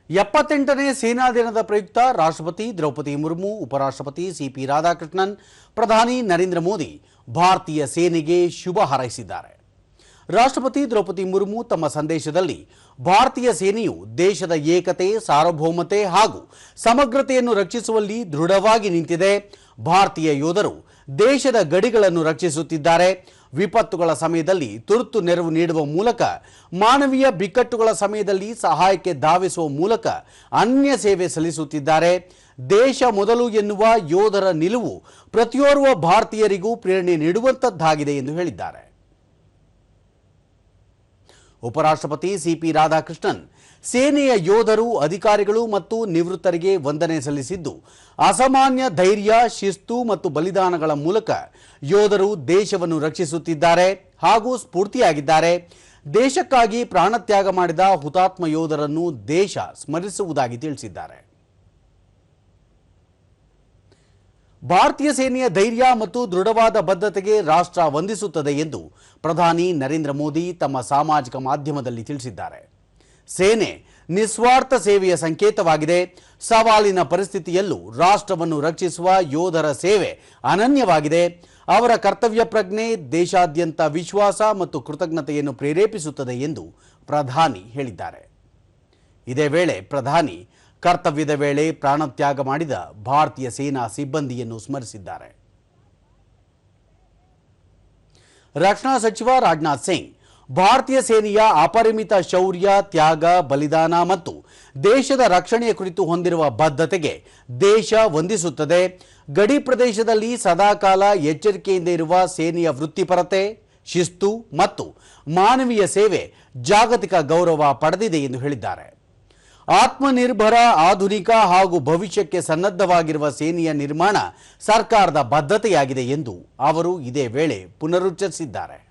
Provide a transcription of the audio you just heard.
78ನೇ ಸೇನಾ ದಿನದ ಪ್ರಯುಕ್ತ ರಾಷ್ಟ್ರಪತಿ ದ್ರೌಪದಿ ಮುರ್ಮು, ಉಪರಾಷ್ಟ್ರಪತಿ ಸಿಪಿ ರಾಧಾಕೃಷ್ಣನ್, ಪ್ರಧಾನಿ ನರೇಂದ್ರ ಮೋದಿ ಭಾರತೀಯ ಸೇನೆಗೆ ಶುಭ ಹಾರೈಸಿದ್ದಾರೆ. ರಾಷ್ಟ್ರಪತಿ ದ್ರೌಪದಿ ಮುರ್ಮು ತಮ್ಮ ಸಂದೇಶದಲ್ಲಿ ಭಾರತೀಯ ಸೇನೆಯು ದೇಶದ ಏಕತೆ, ಸಾರ್ವಭೌಮತೆ ಹಾಗೂ ಸಮಗ್ರತೆಯನ್ನು ರಕ್ಷಿಸುವಲ್ಲಿ ದೃಢವಾಗಿ ನಿಂತಿದೆ. ಭಾರತೀಯ ಯೋಧರು ದೇಶದ ಗಡಿಗಳನ್ನು ರಕ್ಷಿಸುತ್ತಿದ್ದಾರೆ. ವಿಪತ್ತುಗಳ ಸಮಯದಲ್ಲಿ ತುರ್ತು ನೆರವು ನೀಡುವ ಮೂಲಕ, ಮಾನವೀಯ ಬಿಕ್ಕಟ್ಟುಗಳ ಸಮಯದಲ್ಲಿ ಸಹಾಯಕ್ಕೆ ಧಾವಿಸುವ ಮೂಲಕ ಅನ್ಯ ಸೇವೆ ಸಲ್ಲಿಸುತ್ತಿದ್ದಾರೆ. ದೇಶ ಮೊದಲು ಎನ್ನುವ ಯೋಧರ ನಿಲುವು ಪ್ರತಿಯೋರ್ವ ಭಾರತೀಯರಿಗೂ ಪ್ರೇರಣೆ ನೀಡುವಂತದ್ದಾಗಿದೆ ಎಂದು ಹೇಳಿದ್ದಾರೆ. ಉಪರಾಷ್ಟ್ರಪತಿ ಸಿಪಿ ರಾಧಾಕೃಷ್ಣನ್ ಸೇನೆಯ ಯೋಧರು, ಅಧಿಕಾರಿಗಳು ಮತ್ತು ನಿವೃತ್ತರಿಗೆ ವಂದನೆ ಸಲ್ಲಿಸಿದ್ದು, ಅಸಾಮಾನ್ಯ ಧೈರ್ಯ, ಶಿಸ್ತು ಮತ್ತು ಬಲಿದಾನಗಳ ಮೂಲಕ ಯೋಧರು ದೇಶವನ್ನು ರಕ್ಷಿಸುತ್ತಿದ್ದಾರೆ ಹಾಗೂ ಸ್ಫೂರ್ತಿಯಾಗಿದ್ದಾರೆ. ದೇಶಕ್ಕಾಗಿ ಪ್ರಾಣತ್ಯಾಗ ಮಾಡಿದ ಹುತಾತ್ಮ ಯೋಧರನ್ನು ದೇಶ ಸ್ಮರಿಸುವುದಾಗಿ ತಿಳಿಸಿದ್ದಾರೆ. ಭಾರತೀಯ ಸೇನೆಯ ಧೈರ್ಯ ಮತ್ತು ದೃಢವಾದ ಬದ್ಧತೆಗೆ ರಾಷ್ಟ್ರ ವಂದಿಸುತ್ತದೆ ಎಂದು ಪ್ರಧಾನಿ ನರೇಂದ್ರ ಮೋದಿ ತಮ್ಮ ಸಾಮಾಜಿಕ ಮಾಧ್ಯಮದಲ್ಲಿ ತಿಳಿಸಿದ್ದಾರೆ. ಸೇನೆ ನಿಸ್ವಾರ್ಥ ಸೇವೆಯ ಸಂಕೇತವಾಗಿದೆ. ಸವಾಲಿನ ಪರಿಸ್ಥಿತಿಯಲ್ಲೂ ರಾಷ್ಟ್ರವನ್ನು ರಕ್ಷಿಸುವ ಯೋಧರ ಸೇವೆ ಅನನ್ಯವಾಗಿದೆ. ಅವರ ಕರ್ತವ್ಯ ಪ್ರಜ್ಞೆ ದೇಶಾದ್ಯಂತ ವಿಶ್ವಾಸ ಮತ್ತು ಕೃತಜ್ಞತೆಯನ್ನು ಪ್ರೇರೇಪಿಸುತ್ತದೆ ಎಂದು ಪ್ರಧಾನಿ ಹೇಳಿದ್ದಾರೆ. ಇದೇ ವೇಳೆ ಪ್ರಧಾನಿ ಕರ್ತವ್ಯದ ವೇಳೆ ಪ್ರಾಣತ್ಯಾಗ ಮಾಡಿದ ಭಾರತೀಯ ಸೇನಾ ಸಿಬ್ಬಂದಿಯನ್ನು ಸ್ಮರಿಸಿದ್ದಾರೆ. ರಕ್ಷಣಾ ಸಚಿವ ರಾಜನಾಥ್ ಸಿಂಗ್ ಭಾರತೀಯ ಸೇನೆಯ ಅಪರಿಮಿತ ಶೌರ್ಯ, ತ್ಯಾಗ, ಬಲಿದಾನ ಮತ್ತು ದೇಶದ ರಕ್ಷಣೆಯ ಕುರಿತು ಹೊಂದಿರುವ ಬದ್ಧತೆಗೆ ದೇಶ ವಂದಿಸುತ್ತದೆ. ಗಡಿ ಪ್ರದೇಶದಲ್ಲಿ ಸದಾಕಾಲ ಎಚ್ಚರಿಕೆಯಿಂದ ಇರುವ ಸೇನೆಯ ವೃತ್ತಿಪರತೆ, ಶಿಸ್ತು ಮತ್ತು ಮಾನವೀಯ ಸೇವೆ ಜಾಗತಿಕ ಗೌರವ ಪಡೆದಿದೆ ಎಂದು ಹೇಳಿದ್ದಾರೆ. ಆತ್ಮನಿರ್ಭರ, ಆಧುನಿಕ ಹಾಗೂ ಭವಿಷ್ಯಕ್ಕೆ ಸನ್ನದ್ಧವಾಗಿರುವ ಸೇನೆಯ ನಿರ್ಮಾಣ ಸರ್ಕಾರದ ಬದ್ಧತೆಯಾಗಿದೆ ಎಂದು ಅವರು ಇದೇ ವೇಳೆ ಪುನರುಚ್ಚರಿಸಿದ್ದಾರೆ.